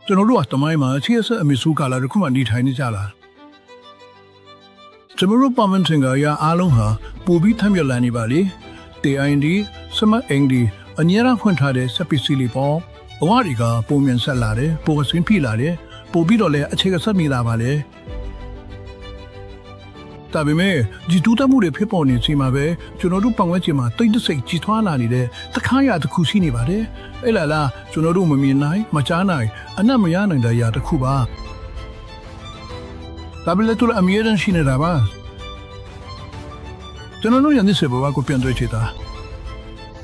ကျွန်တော်တို့ကတမိုင်းမှာအခြေအဆက်အမစ်စုကလာတစ်ခုမှနေထိုင်နေကြလားကျွန်တော်တို့ပတ်ဝန်းကျင်ကရအားလုံးဟာပူပြီးထမ်းပြလန်နေပါလေတေအိုင်ဒီစမအင်ဒီအញ្ញရာဖွင့်ထားတဲ့စပစ်စီလီပေါ်ဘဝတွေကပုံမြန်ဆက်လာတယ်ပိုအစင်းဖိလာတယ်ပိုပြီးတော့လည်းအခြေကဆက်မိလာပါလေဒါပေမဲ့ဒီတူတမှုတွေဖြစ်ပေါ်နေချိန်မှာပဲကျွန်တော်တို့ပတ်ဝန်းကျင်မှာတိတ်တဆိတ်ကြီးထွားလာနေတဲ့တခါရတစ်ခုရှိနေပါတယ်အဲ့လားကျွန်တော်တို့မမြင်နိုင်မကြားနိုင်အနက်မရနိုင်တဲ့အရာတစ်ခုပါဒါပေမဲ့သူအမြဲတမ်းရှိနေတာပါကျွန်တော်တို့ရနေစေဘဝကိုပြန်တွေ့ချတာ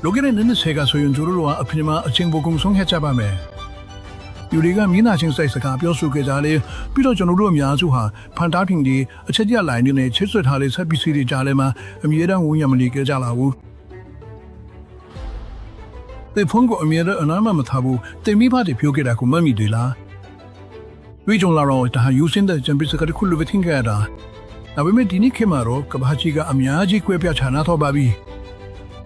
လောကရဲ့နေစေကဆိုရင်ကျွန်တော်တို့ကအပြင်မှာအချင်းဘုံကုံဆုံးခဲ့ကြပါမယ်ယူရီကမြင်းနာချင်းစိုက်စကားပြောဆိုခဲ့ကြလေပြီးတော့ကျွန်တော်တို့အများစုဟာဖန်တားဖင်ဒီအချက်ပြလိုင်းတွေနဲ့ချစ်ဆွတ်ထားတဲ့ဆက်ပစ္စည်းတွေကြားထဲမှာအမြဲတမ်းဝင်ရမနေကြကြလာဘူးတေဖုန်းကိုအမြဲတမ်းအနားမထားဘူးတင်မိဖတ်တွေပြောခဲ့တာကိုမမိသေးလားဝိဂျုံလာတော့ဒါယူစင်တဲ့ဂျမ်ပစ်စကတခုလိုပဲသင်ခဲ့တာဒါပေမဲ့ဒီနေ့ခေတ်မှာတော့ကဘာကြီးကအများကြီးကွဲပြားခြားနားတော့ပါပြီ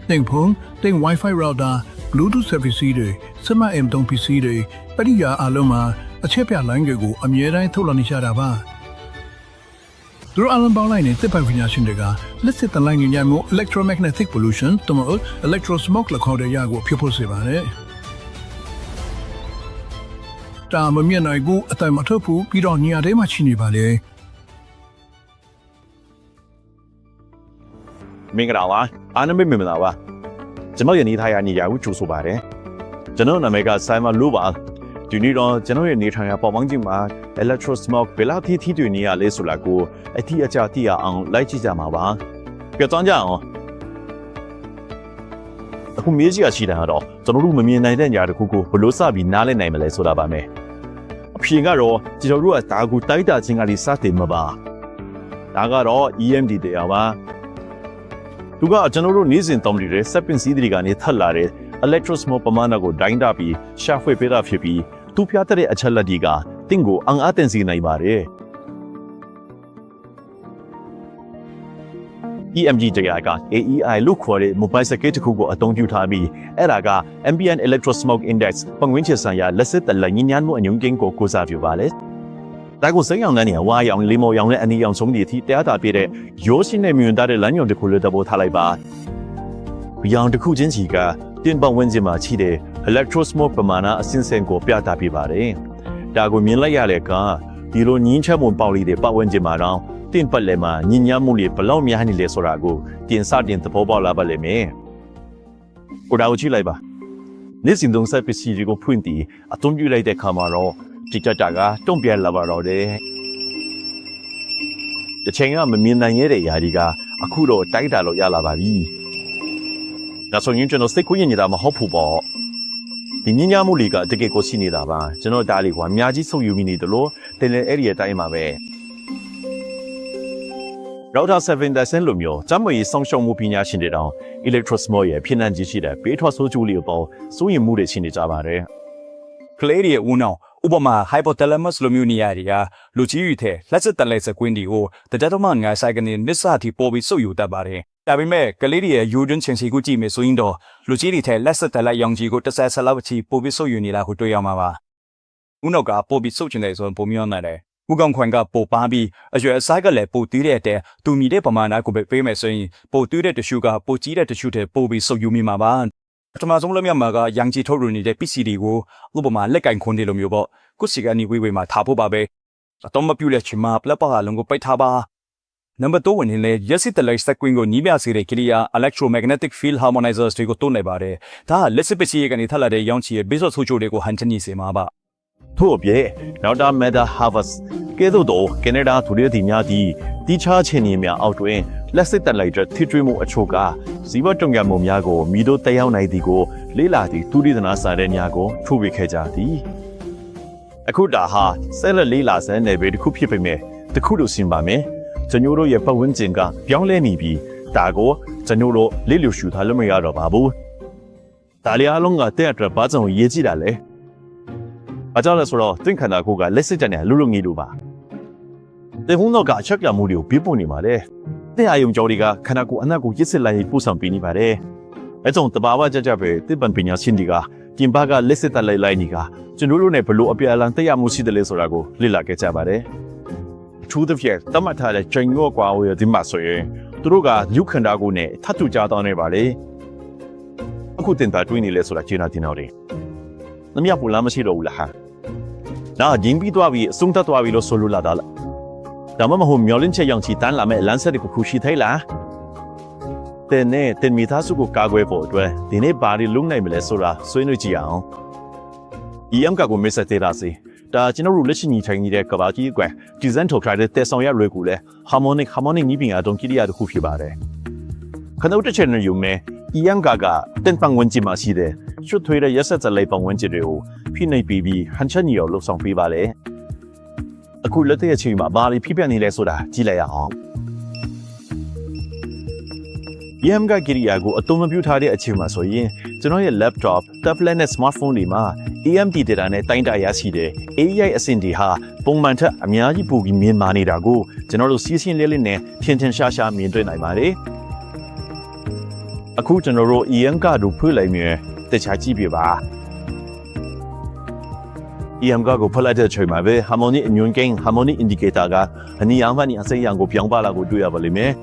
တင်ဖုန်းတင် Wi-Fi router Bluetooth service တွေစမ M3 PC တွေပရိယာအလုံးမှာအချက်ပြလိုင်းတွေကိုအမြဲတမ်းထုတ်လွှင့်နေကြတာပါသူတို့အလုံးပေါင်းလိုက်တဲ့တစ်ပိုင်ပညာရှင်တွေကလက်စစ်တလိုင်းငြိမ်းမှု electromagnetic pollution တမန် electro smoke လောက်ခေါ်တဲ့ရာကိုဖြစ်ဖို့စေပါတယ်တာမမြင်နိုင်ဘူးအတိုင်မထုတ်ဘူးပြီးတော့နေရာထဲမှာရှိနေပါလေမင်္ဂလာပါအားနမိတ်မင်္ဂလာပါကျွန်တော်ရဲ့နေထိုင်ရာနေရာကိုကြိုဆိုပါတယ်ကျွန်တော်နာမည်ကဆိုင်မလိုပါဒီနေ့တော့ကျွန်တော်ရဲ့နေထိုင်ရာပေါ်ပေါင်းခြင်းမှာ electro smoke ဘယ်လောက်ထိတွေ့နေရလဲဆိုတာကိုအထီးအကျသိရအောင်လိုက်ကြည့်ကြမှာပါကြောင်းကြအောင်အခုမြေကြီးကရှိတာတော့ကျွန်တော်တို့မမြင်နိုင်တဲ့ညာတစ်ခုကိုဘယ်လိုစပြီးနားလည်နိုင်မလဲဆိုတာပါမယ်အဖြေကတော့ကျွန်တော်တို့ကဒါကိုတိုက်တာချင်းကလေးစတင်မှာပါဒါကတော့ EMD တရားပါသူကကျွန်တော်တို့နေ့စဉ်သုံးနေတဲ့စက်ပင်စည်းတွေကနေထပ်လာတဲ့ electro smoke ပမာဏကိုဒိုင်းတာပြီးရှာဖွေပေးတာဖြစ်ပြီးသူပြတဲ့အချက်လက်တွေကတင့်ကိုအံ့အားသင့်စေနိုင်ပါတယ် EMG တရားက AEI လို့ခေါ်တဲ့ mobile circuit တစ်ခုကိုအသုံးပြုထားပြီးအဲ့ဒါက ambient electro smoke index ပတ်ဝန်းကျင်ဆိုင်ရာလက်စစ်တလက်ညဉ့်ညမ်းမှုအညွန့်ကိန်းကိုကိုးစားပြုပါလေဒါကိုစိတ်ရောင်တဲ့နေရာဝါရောင်လေးမော်ရောင်နဲ့အနီရောင်ဆုံးတွေအထိတရားတာပြတဲ့ရိုးရှင်းတဲ့မြင်တတ်တဲ့လမ်းညွန်တစ်ခုလိုတပိုးထားလိုက်ပါ။ရောင်တစ်ခုချင်းစီကတင်ပတ်ဝန်းကျင်မှာရှိတဲ့ electro smoke ပမာဏအဆင့်ဆင့်ကိုပြသပြပါတယ်။ဒါကိုမြင်လိုက်ရတဲ့ကဒီလိုညင်းချက်မှုပေါက်လေးတွေပတ်ဝန်းကျင်မှာတော့တင်ပတ်လည်းမှာညဉ့်ညမ်းမှုတွေဘလောက်များနေလဲဆိုတာကိုတင်စတင်သဘောပေါက်လာပါလိမ့်မယ်။ကိုဒါကိုကြည့်လိုက်ပါ။နေ့စဉ်သုံးဆက်ပစ္စည်းတွေကိုဖွင့်ပြီးအသုံးပြုလိုက်တဲ့အခါမှာတော့ဒီကြတာကတုံ့ပြန်လာပါတော့တယ်။တချိန်ကမမြင်နိုင်ရတဲ့ຢာတွေကအခုတော့တိုက်တာလို့ရလာပါပြီ။ဒါဆိုရင်ကျွန်တော်စိတ်ကူးရင်နေတာမဟုတ်ဘူးပေါ့။ဒီညဉ့်ညမ်းမှုတွေကတကယ်ကိုရှိနေတာပါ။ကျွန်တော်ဒါလေးကအများကြီးဆုပ်ယူမိနေတယ်လို့တင်လေအဲ့ဒီအတိုင်းပါပဲ။ Router 7 လိုမျိုးကျမကြီးစောင့်ရှောက်မှုပညာရှင်တွေတောင် electro smoke ရဲ့ဖြစ်နှံ့ကြီးရှိတဲ့ဘေးထွက်ဆိုးကျိုးလေးပေါ်စိုးရိမ်မှုတွေရှိနေကြပါတယ်။ ကလေးတွေဦးနောင်ဥပမာ hypothalamus လိုမျိုးနေရာတွေကလူကြီးတွေထဲလက်စစ်တလဲစကွင်းတွေကိုတကြတော့မှငါဆိုင်ကနေနစ်စတီပေါ်ပြီးစုပ်ယူတတ်ပါတယ်။ဒါပေမဲ့ကလေးတွေရဲ့ယူဒင်းချင်းစီကိုကြည့်မယ်ဆိုရင်တော့လူကြီးတွေထဲလက်စစ်တလက်ရောင်ကြီးကိုတစ်ဆက်ဆက်လောက်ချီပေါ်ပြီးစုပ်ယူနေတာကိုတွေ့ရမှာပါ။ဦးနောက်ကပေါ်ပြီးစုပ်ချင်တယ်ဆိုရင်ပုံမျောနေတယ်။ဦးကောင်ခွန်ကပိုပါပြီးအရွယ်အစားကလည်းပိုတီးတဲ့တဲ့သူမြည်တဲ့ပမာဏကိုပဲပေးမယ်ဆိုရင်ပိုတီးတဲ့တ िश ူကပိုကြီးတဲ့တ िश ူတဲ့ပိုပြီးစုပ်ယူမိမှာပါ။ပထမဆုံးလက်မြတ်မှာကရန်ကြီးထုတ်ရနေတဲ့ PC တွေကိုဥပမာလက်ကင်ခွန်တွေလိုမျိုးပေါ့ကုစီကနေဝေးဝေးမှာထားဖို့ပါပဲအတော့မပြူလက်ချင်မှာပလက်ပါလုံးကိုပိတ်ထားပါနံပါတ်2ဝင်နေရက်စစ်တလိုက်စက်ကွင်းကိုနီးပြစေတဲ့ကလီယာ electromagnetic field harmonizers တွေကိုတွန်းလိုက်ပါတယ်ဒါကလက်စစ်ပစ္စည်းကနေထပ်လာတဲ့ရောင်းချီရဲ့ base ဆိုချိုတွေကိုဟန်ချနီစေမှာပါထို့အပြင်နောက်တာ Meta Harvest ကဲ့သို့သောကနေဒါသူတွေဒီများသည့်တီးခြားခြင်းများအောက်တွင်လက်စစ်တက်လိုက်တဲ့ထိထွေးမှုအချို့ကဇီဝတုံ့ပြန်မှုများကိုမိတို့တက်ရောက်နိုင်သည်ကိုလေးလာသည့်သူရိသနာစာတဲ့များကိုထုတ်ဝေခဲ့ကြသည်အခုဒါဟာဆက်လက်လေးလာစမ်းနယ်ပယ်တစ်ခုဖြစ်ပေမဲ့တစ်ခုလိုရှင်းပါမယ်ကျွန်တော်တို့ရဲ့ပတ်ဝန်းကျင်ကပြောင်းလဲနေပြီးဒါကိုကျွန်တော်တို့လေးလျှူရှူထားလို့မရတော့ပါဘူးဒါလျာလုံးကတဲ့အတွက်ဘာကြောင့်ရေးကြည့်တာလဲအကြောင်းလဲဆိုတော့သင်ခန္ဓာကိုယ်ကလက်စစ်တက်နေလူလူငီလိုပါတေဖုန်းတော့ကအချက်ပြမှုတွေကိုပြပို့နေပါတယ်တဲ့အာယုံကြောတွေကခန္ဓာကိုယ်အနက်ကိုရစ်စစ်လိုက်ပို့ဆောင်ပေးနေပါတယ်အဲကြောင့်တဘာဝကြကြပဲတစ်ပံပညာရှင်တွေကကျင်ပါကလက်စစ်တက်လိုက်နေက ကျွန်တော်တို့နဲ့ဘလို့အပြအလန်တက်ရမှုရှိတယ်လဲဆိုတာကိုလေ့လာခဲ့ကြပါတယ်အထူးသဖြင့်တမတ်ထားတဲ့ချိန်ရောကွာဝေဒီမှာဆိုရင်သူတို့ကလူခန္ဓာကိုယ်နဲ့ထပ်တူကြတော့နေပါလေအခုတင်တာတွေးနေလဲဆိုတာကျင်းတင်တော့တယ်နမရပူလာမရှိတော့ဘူးလားဟာနာဂျင်းပြီးသွားပြီးအဆုံးသတ်သွားပြီးလို့ဆိုလိုလာတာလားဒါမှမဟုတ်မျောလင်းချက်ရောင်ချီတန်းလာမဲ့လမ်းဆက်တစ်ခုရှိသေးလားတဲ့နဲ့တင်မီသားစုကိုကာကွယ်ဖို့အတွက်ဒီနေ့ဘာတွေလုပ်နိုင်မလဲဆိုတာဆွေးနွေးကြည့်အောင် EM ကကိုမစ္စတေရာစီဒါကျွန်တော်တို့လက်ရှိညီထိုင်နေတဲ့ကဘာကြီးကွယ်ဒီဇိုင်းထုတ်ထားတဲ့တက်ဆောင်ရလွယ်ကူလဲ harmonic ညီပင်အတုံးကိရိယာတစ်ခုဖြစ်ပါတယ်ခဏတစ်ချက်နဲ့ယူမယ် EM ကတင်ပန်းဝင်ကြမှာရှိတယ်ရွှတ်ထွေးတဲ့ရက်ဆက်စလိုက်ပန်းဝင်ကြတွေကိုဖိနှိပ်ပြီးဟန်ချက်ညီအောင်လှုပ်ဆောင်ပေးပါလေအခုလက်တဲ့အချိန်မှာဘာတွေဖြစ်ပြနေလဲဆိုတာကြည့်လိုက်ရအောင် EM ကကိရိယာကိုအသုံးမပြုထားတဲ့အချိန်မှာဆိုရင်ကျွန်တော်ရဲ့ laptop, tablet နဲ့ smartphone တွေမှာ EMD data နဲ့တိုင်းတာရရှိတဲ့ AI အဆင့်တွေဟာပုံမှန်ထက်အများကြီးပိုပြီးမြင့်မားနေတာကိုကျွန်တော်တို့စီးစင်းလေးလေးနဲ့ထင်ထင်ရှားရှားမြင်တွေ့နိုင်ပါတယ်အခုကျွန်တော်တို့ EM ကတို့ဖွင့်လိုက်မြင်တခြားကြည့်ပြပါ EM ကကိုဖလိုက်တဲ့အချိန်မှာပဲ harmonic immune gain harmonic indicator ကအနီအောင်မှအစိမ်းရောင်ကိုပြောင်းပါလာကိုတွေ့ရပါလိမ့်မယ်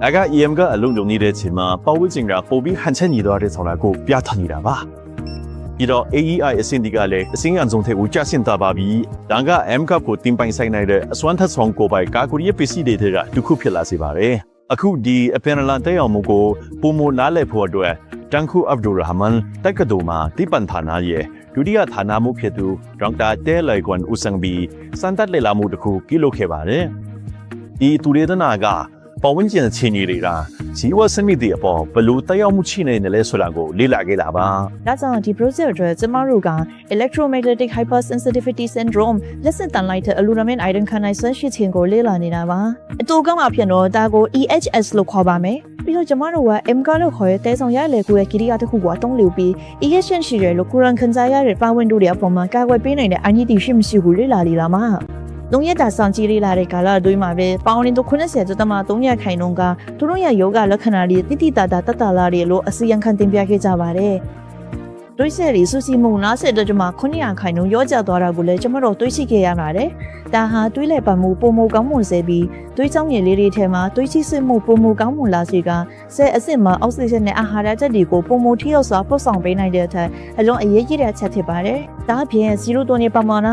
အက EM ကအလုံးလုံးနေတဲ့ချိန်မှာပတ်ဝန်းကျင်ကပိုပြီးဟန်ချက်ညီတော့တဲ့ဆောင်လာကိုပြထနေတာပါပြီးတော့ AEI အဆင့်ဒီကလည်းအစင်းအစုံတဲ့ဦးကျဆင်တာပါပြီဒါက M ကကိုတင်ပိုင်ဆိုင်နိုင်တဲ့အစွမ်းထက်ဆောင်ကိုပိုင်ကာကူရီပစ္စည်းတွေကဒုက္ခဖြစ်လာစေပါတယ်အခုဒီအပင်လန်တဲ့အောင်မကိုပုံမနားလဲဖို့အတွက်တန်ခုအဗ်ဒူရဟမန်တက်ကဒိုမာတိပန်ဌာနာရဲ့ဒုတိယဌာနမှုဖြစ်သူဒေါက်တာတဲလိုက်ကွန်ဦးစံဘီစန်တက်လေလာမှုတစ်ခုပြုလုပ်ခဲ့ပါတယ်ဒီသူရေဒနာကပတ်ဝန်းကျင်အခြေအနေတွေကဇီဝစနစ်တွေအပေါ်ဘယ်လိုတက်ရောက်မှုရှိနေတယ်လဲဆိုတာကိုလေ့လာခဲ့တာပါ။ဒါကြောင့်ဒီ project အတွက်ကျမတို့က electromagnetic hypersensitivity syndrome လက်စတန်လိုက်တဲ့အလူရမင်းအိုင်ဒန်ခန်နိုင်ဆွမ်းရှိခြင်းကိုလေ့လာနေတာပါ။အတူကောင်းမှဖြစ်တော့ဒါကို EHS လို့ခေါ်ပါမယ်။ပြီးတော့ကျမတို့က M ကလို့ခေါ်တဲ့တဲဆောင်ရလေကိုရဲ့ကိရိယာတစ်ခုကိုအသုံးလုပ်ပြီး EHS ရှိတယ်လို့ကိုရန်ခန်းစားရတဲ့ပတ်ဝန်းကျင်တွေအပေါ်မှာကာကွယ်ပေးနိုင်တဲ့အညီတီရှိမရှိကိုလေ့လာနေတာမှာလုံရတာဆောင်ကြည့်လေးလာတဲ့ကာလအတွင်းမှာပဲပေါင်းရင်တို့90%ခိုင်နှုန်းကသူတို့ရဲ့ယောဂလက္ခဏာတွေတိတိတတ်တာလာတွေလို့အစီရင်ခံတင်ပြခဲ့ကြပါတယ်။တွေးဆက်ရီစုစီမှု90%ခိုင်နှုန်းရောကျသွားတာကိုလည်းကျွန်တော်တို့တွေးရှိခဲ့ရပါတယ်။ဒါဟာတွေးလက်ပါမှုပုံမကောင်းမွန်စေပြီးတွေးချောင်းရည်လေးတွေထဲမှာတွေးချိစစ်မှုပုံမကောင်းမွန်လာစေကဆဲအစ်စ်မှာအောက်ဆီဂျင်နဲ့အာဟာရဓာတ်တွေကိုပုံမထိရောက်စွာပို့ဆောင်ပေးနိုင်တဲ့အထက်အလွန်အရေးကြီးတဲ့အချက်ဖြစ်ပါတယ်။ဒါအပြင်0တိုနေပမာဏ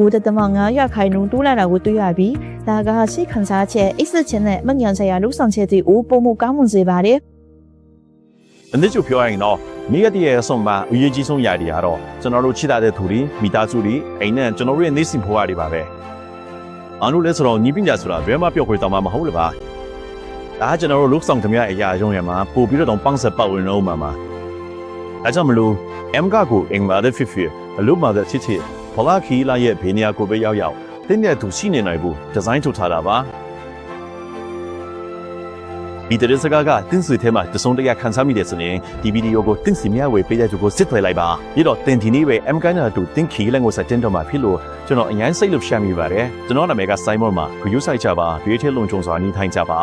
59.5ခိုင်နှုန်းတိုးလာတာကိုတွေ့ရပြီးဒါကရှိခံစားချက်အိစစ်ချင်းနဲ့မညံဆိုင်ရာလှုပ်ဆောင်ချက်တွေကိုပုံမကောင်းမွန်စေပါတယ်။အနည်းချုပ်ပြောရရင်တော့မိရတဲ့ဆုံးမှာအရေးကြီးဆုံးຢာတွေကတော့ကျွန်တော်တို့ချစ်တဲ့သူတွေမိသားစုတွေအိမ်နဲ့ကျွန်တော်တို့ရဲ့နေစဉ်ဘဝတွေပါပဲ။အားလုံးလဲဆိုတော့ညီပညာဆိုတာဘယ်မှပြောခွေတော့မှမဟုတ်လေပါ။ဒါကကျွန်တော်တို့လုဆောင်သမျှအရာရုံးရမှာပို့ပြီးတော့ပန်းဆက်ပတ်ဝင်လို့မှာ။ဒါကြောင့်မလို့ M ကကိုအင်မာတဲ့ဖြစ်အလို့မှာတဲ့ချစ်ဖလာခီလာရဲ့ဘေးနေရာကိုပဲရောက်တင်းတဲ့သူရှိနေနိုင်ဘူးဒီဇိုင်းထုတ်ထားတာပါဒီတရစကားကတင်းစီထဲမှာတစုံတရာခန်းစားမိတဲ့ဆိုရင်ဒီဗီဒီယိုကိုတင်းစီမြဝေပေးတဲ့သူကိုစစ်သွေးလိုက်ပါပြီးတော့တင်ဒီနေ့ပဲ M ကိုင်းနာတူတင်းခီလန်ကိုစတင်တော့မှာဖြစ်လို့ကျွန်တော်အញ្ញမ်းစိတ်လို့ရှာမိပါတယ်ကျွန်တော်နာမည်က Simon မှာ view site ချပါ view ထဲလုံခြုံစွာနေထိုင်ကြပါ